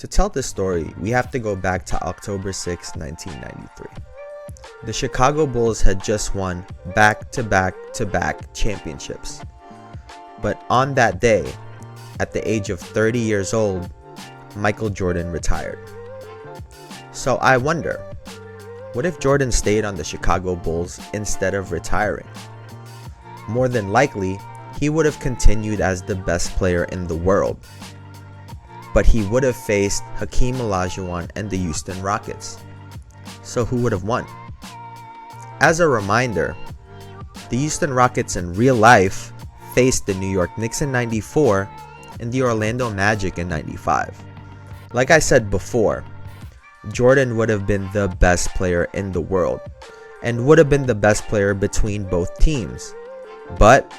To tell this story, we have to go back to October 6, 1993. The Chicago Bulls had just won back-to-back-to-back championships. But on that day, at the age of 30 years old, Michael Jordan retired. So I wonder, what if Jordan stayed on the Chicago Bulls instead of retiring? More than likely, he would have continued as the best player in the world. But he would have faced Hakeem Olajuwon and the Houston Rockets. So who would have won? As a reminder, the Houston Rockets in real life faced the New York Knicks in '94 and the Orlando Magic in '95. Like I said before, Jordan would have been the best player in the world and would have been the best player between both teams. But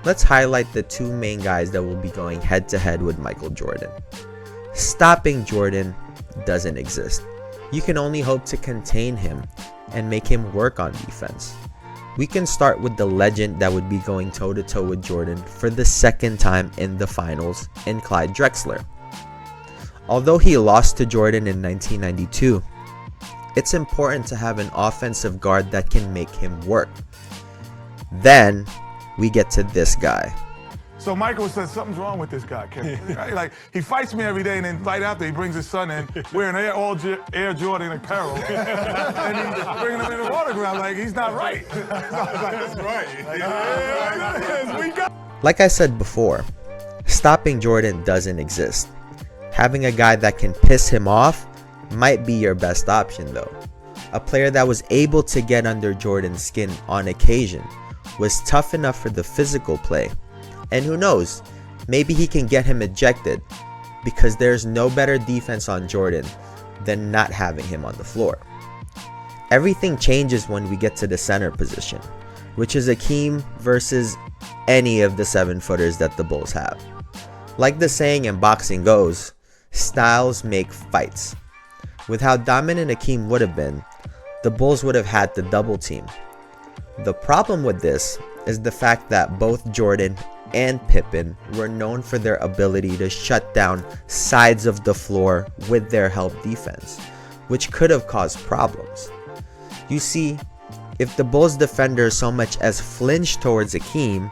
let's highlight the two main guys that will be going head to head with Michael Jordan. Stopping Jordan doesn't exist. You can only hope to contain him and make him work on defense. We can start with the legend that would be going toe-to-toe with Jordan for the second time in the finals in Clyde Drexler. Although he lost to Jordan in 1992, it's important to have an offensive guard that can make him work. Then we get to this guy. So Michael says something's wrong with this guy, Kevin. Right? Like, he fights me every day, and then right after he brings his son in wearing Air Jordan apparel, and he's bringing him in the autograph like he's not right. That's right. Like I said before, stopping Jordan doesn't exist. Having a guy that can piss him off might be your best option though. A player that was able to get under Jordan's skin on occasion, was tough enough for the physical play, and who knows, maybe he can get him ejected, because there's no better defense on Jordan than not having him on the floor. Everything changes when we get to the center position, which is Hakeem versus any of the 7-footers that the Bulls have. Like the saying in boxing goes, styles make fights. With how dominant Hakeem would have been, the Bulls would have had to double team. The problem with this is the fact that both Jordan and Pippen were known for their ability to shut down sides of the floor with their help defense, which could have caused problems. You see, if the Bulls defenders so much as flinched towards Hakeem,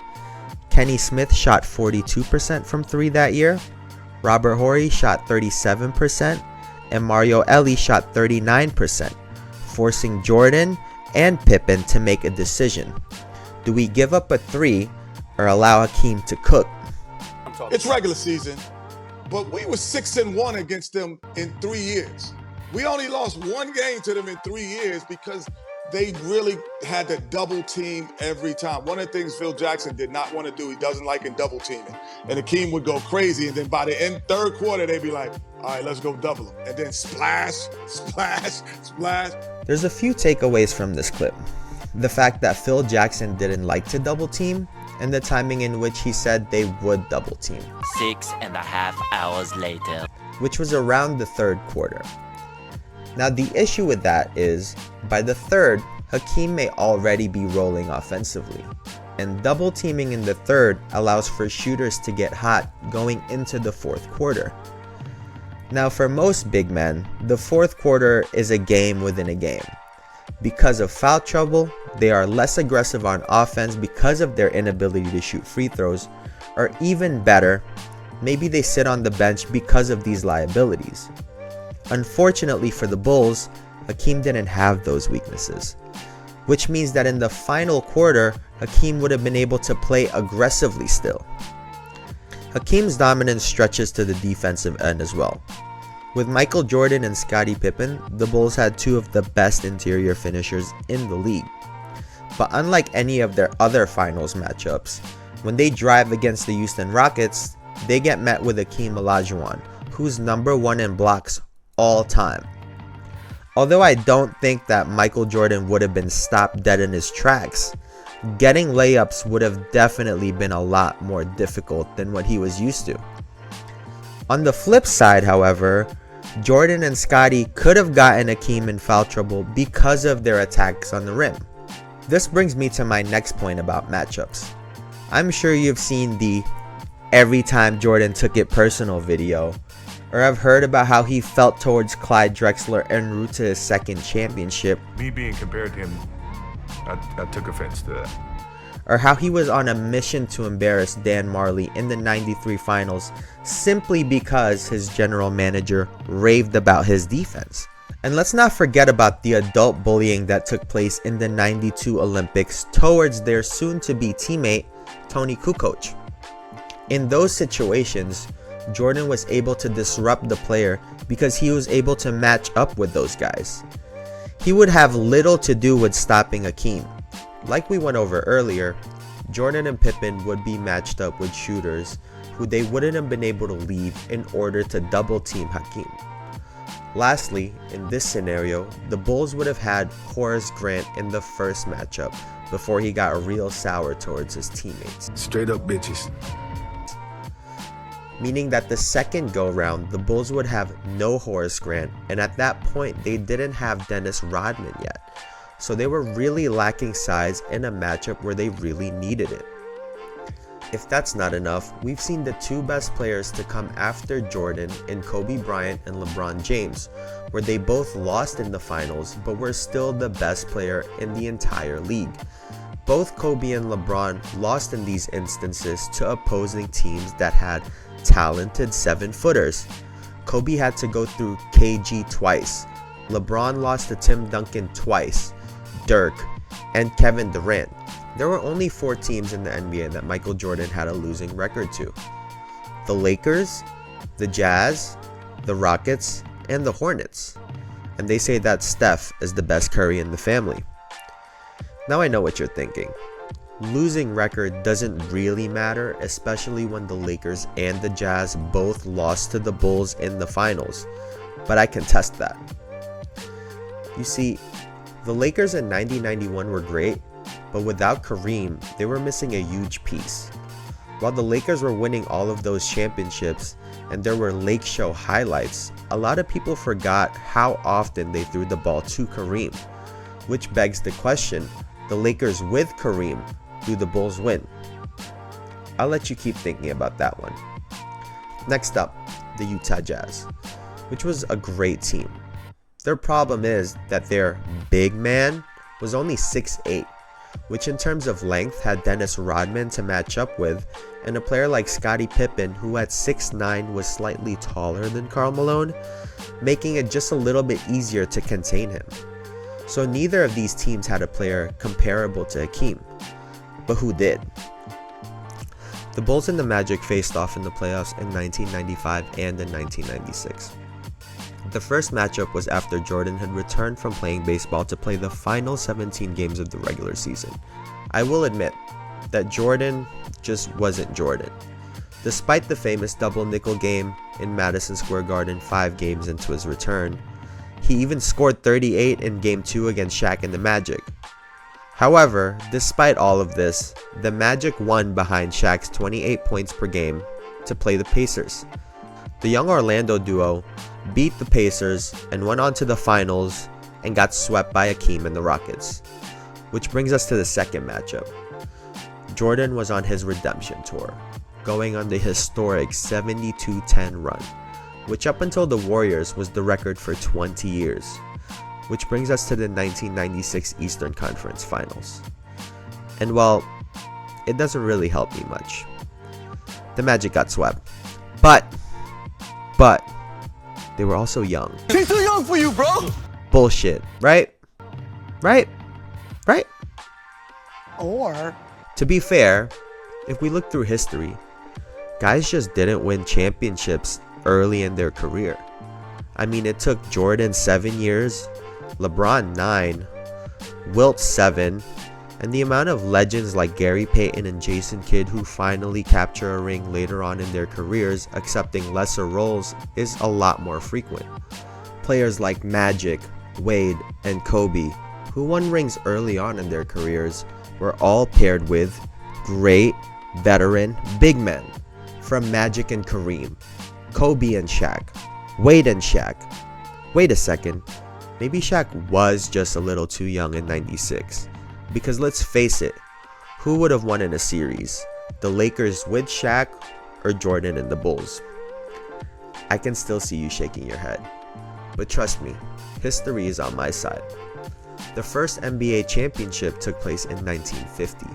Kenny Smith shot 42% from 3 that year, Robert Horry shot 37%, and Mario Elie shot 39%, forcing Jordan and Pippen to make a decision. Do we give up a 3 or allow Hakeem to cook? It's regular season, but we were 6-1 against them in 3 years. We only lost 1 game to them in 3 years because they really had to double team every time. One of the things Phil Jackson did not want to do, he doesn't like in double teaming. And Hakeem would go crazy, and then by the end third quarter, they'd be like, all right, let's go double him. And then splash, splash, splash. There's a few takeaways from this clip. The fact that Phil Jackson didn't like to double team, and the timing in which he said they would double team. 6.5 hours later. Which was around the third quarter. Now the issue with that is, by the third, Hakeem may already be rolling offensively, and double teaming in the third allows for shooters to get hot going into the fourth quarter. Now for most big men, the fourth quarter is a game within a game. Because of foul trouble, they are less aggressive on offense because of their inability to shoot free throws, or even better, maybe they sit on the bench because of these liabilities. Unfortunately for the Bulls, Hakeem didn't have those weaknesses, which means that in the final quarter, Hakeem would have been able to play aggressively still. Hakeem's dominance stretches to the defensive end as well. With Michael Jordan and Scottie Pippen, the Bulls had 2 of the best interior finishers in the league. But unlike any of their other finals matchups, when they drive against the Houston Rockets, they get met with Hakeem Olajuwon, who's number 1 in blocks all time. Although I don't think that Michael Jordan would have been stopped dead in his tracks, getting layups would have definitely been a lot more difficult than what he was used to. On the flip side, however, Jordan and Scottie could have gotten Hakeem in foul trouble because of their attacks on the rim. This brings me to my next point about matchups. I'm sure you've seen the every time Jordan took it personal video, or have heard about how he felt towards Clyde Drexler en route to his second championship, Me being compared to him, I took offense to that. or how he was on a mission to embarrass Dan Marley in the '93 finals simply because his general manager raved about his defense. And let's not forget about the adult bullying that took place in the '92 Olympics towards their soon-to-be teammate, Tony Kukoc. In those situations, Jordan was able to disrupt the player because he was able to match up with those guys. He would have little to do with stopping Hakeem. Like we went over earlier, Jordan and Pippen would be matched up with shooters who they wouldn't have been able to leave in order to double team Hakeem. Lastly, in this scenario, the Bulls would have had Horace Grant in the first matchup before he got real sour towards his teammates. Straight up bitches. Meaning that the second go round, the Bulls would have no Horace Grant, and at that point they didn't have Dennis Rodman yet. So they were really lacking size in a matchup where they really needed it. If that's not enough, we've seen the two best players to come after Jordan in Kobe Bryant and LeBron James, where they both lost in the finals but were still the best player in the entire league. Both Kobe and LeBron lost in these instances to opposing teams that had talented 7-footers. Kobe had to go through KG twice. LeBron lost to Tim Duncan twice, Dirk, and Kevin Durant. There were only 4 teams in the NBA that Michael Jordan had a losing record to: the Lakers, the Jazz, the Rockets, and the Hornets. And they say that Steph is the best Curry in the family. Now I know what you're thinking. Losing record doesn't really matter, especially when the Lakers and the Jazz both lost to the Bulls in the finals, but I can test that. You see, the Lakers in 90-91 were great, but without Kareem, they were missing a huge piece. While the Lakers were winning all of those championships and there were Lake Show highlights, a lot of people forgot how often they threw the ball to Kareem, which begs the question, the Lakers with Kareem, do the Bulls win? I'll let you keep thinking about that one. Next up, the Utah Jazz, which was a great team. Their problem is that their big man was only 6'8", which in terms of length had Dennis Rodman to match up with, and a player like Scottie Pippen, who at 6'9" was slightly taller than Karl Malone, making it just a little bit easier to contain him. So neither of these teams had a player comparable to Hakeem. But who did? The Bulls and the Magic faced off in the playoffs in 1995 and in 1996. The first matchup was after Jordan had returned from playing baseball to play the final 17 games of the regular season. I will admit that Jordan just wasn't Jordan. Despite the famous double nickel game in Madison Square Garden 5 games into his return, he even scored 38 in Game 2 against Shaq and the Magic. However, despite all of this, the Magic won behind Shaq's 28 points per game to play the Pacers. The young Orlando duo beat the Pacers and went on to the finals and got swept by Hakeem and the Rockets. Which brings us to the second matchup. Jordan was on his redemption tour, going on the historic 72-10 run, which up until the Warriors was the record for 20 years. Which brings us to the 1996 Eastern Conference Finals. And well, it doesn't really help me much. The Magic got swept. But, they were also young. She's too young for you, bro! Bullshit, right? Right? Or, To be fair, if we look through history, guys just didn't win championships early in their career. I mean, it took Jordan 7 years, LeBron 9, Wilt 7, and the amount of legends like Gary Payton and Jason Kidd who finally capture a ring later on in their careers, accepting lesser roles, is a lot more frequent. Players like Magic, Wade, and Kobe, who won rings early on in their careers, were all paired with great veteran big men, from Magic and Kareem, Kobe and Shaq, Wade and Shaq. Wait a second, maybe Shaq was just a little too young in 96. Because let's face it, who would have won in a series? The Lakers with Shaq or Jordan and the Bulls? I can still see you shaking your head. But trust me, history is on my side. The first NBA championship took place in 1950,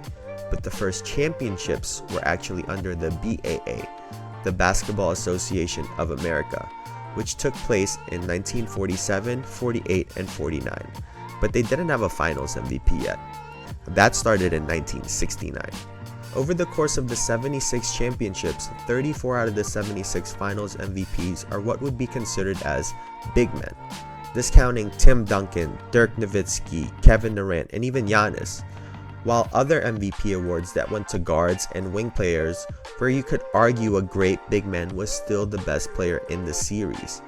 but the first championships were actually under the BAA, the Basketball Association of America, which took place in 1947, 48, and 49, but they didn't have a finals MVP yet. That started in 1969. Over the course of the 76 championships, 34 out of the 76 finals MVPs are what would be considered as big men, discounting Tim Duncan, Dirk Nowitzki, Kevin Durant, and even Giannis, while other MVP awards that went to guards and wing players, where you could argue a great big man was still the best player in the series.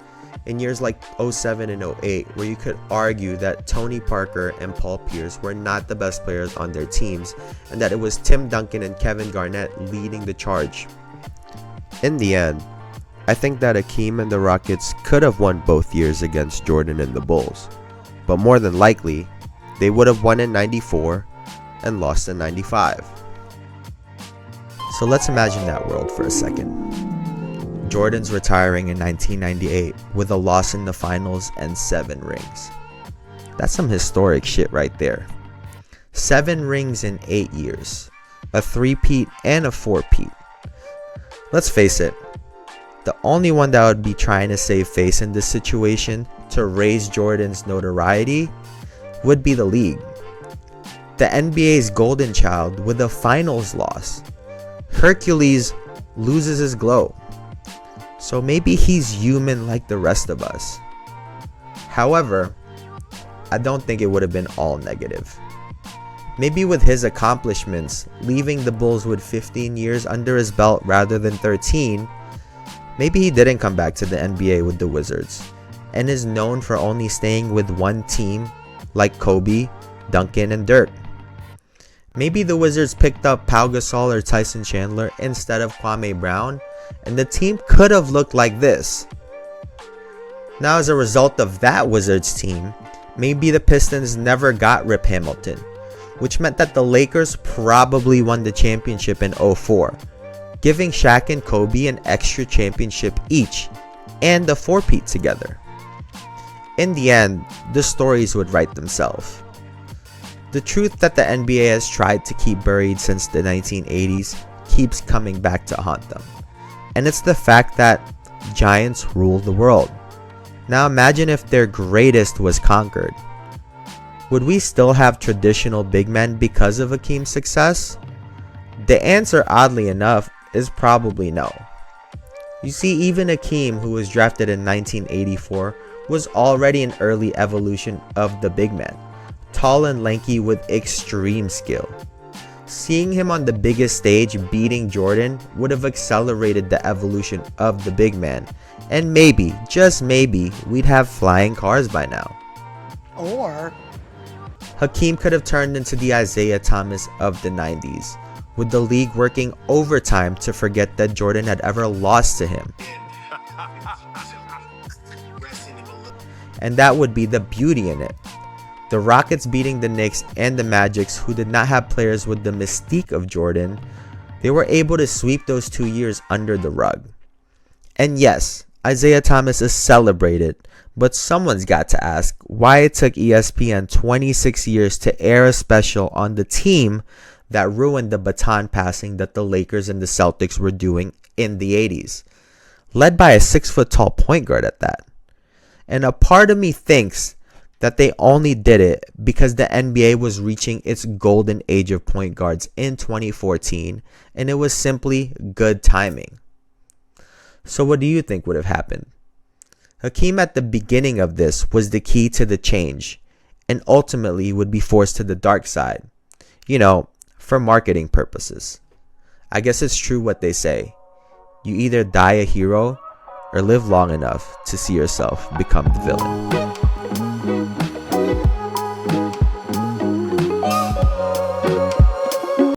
In years like 07 and 08, where you could argue that Tony Parker and Paul Pierce were not the best players on their teams, and that it was Tim Duncan and Kevin Garnett leading the charge. In the end, I think that Hakeem and the Rockets could have won both years against Jordan and the Bulls, but more than likely, they would have won in 94 and lost in 95. So let's imagine that world for a second. Jordan's retiring in 1998 with a loss in the finals and 7 rings. That's some historic shit right there. 7 rings in 8 years, a 3-peat and a 4-peat. Let's face it, the only one that would be trying to save face in this situation to raise Jordan's notoriety would be the league. The NBA's golden child with a finals loss. Hercules loses his glow. So maybe he's human like the rest of us. However, I don't think it would have been all negative. Maybe with his accomplishments, leaving the Bulls with 15 years under his belt rather than 13, maybe he didn't come back to the NBA with the Wizards, and is known for only staying with one team like Kobe, Duncan, and Dirk. Maybe the Wizards picked up Pau Gasol or Tyson Chandler instead of Kwame Brown, and the team could have looked like this. Now, as a result of that Wizards team, maybe the Pistons never got Rip Hamilton, which meant that the Lakers probably won the championship in 04, giving Shaq and Kobe an extra championship each and a 4-peat together. In the end, the stories would write themselves. The truth that the NBA has tried to keep buried since the 1980s keeps coming back to haunt them. And it's the fact that giants rule the world. Now imagine if their greatest was conquered. Would we still have traditional big men because of Hakeem's success? The answer, oddly enough, is probably no. You see, even Hakeem, who was drafted in 1984, was already an early evolution of the big man, tall and lanky with extreme skill. Seeing him on the biggest stage beating Jordan would have accelerated the evolution of the big man, and maybe, just maybe, we'd have flying cars by now. Or Hakeem could have turned into the Isaiah Thomas of the 90s, with the league working overtime to forget that Jordan had ever lost to him. And that would be the beauty in it. The Rockets beating the Knicks and the Magics, who did not have players with the mystique of Jordan, they were able to sweep those 2 years under the rug. And yes, Isaiah Thomas is celebrated, but someone's got to ask why it took ESPN 26 years to air a special on the team that ruined the baton passing that the Lakers and the Celtics were doing in the 80s, led by a 6-foot-tall point guard at that. And a part of me thinks that they only did it because the NBA was reaching its golden age of point guards in 2014, and it was simply good timing. So what do you think would have happened? Hakeem at the beginning of this was the key to the change, and ultimately would be forced to the dark side. You know, for marketing purposes. I guess it's true what they say. You either die a hero or live long enough to see yourself become the villain.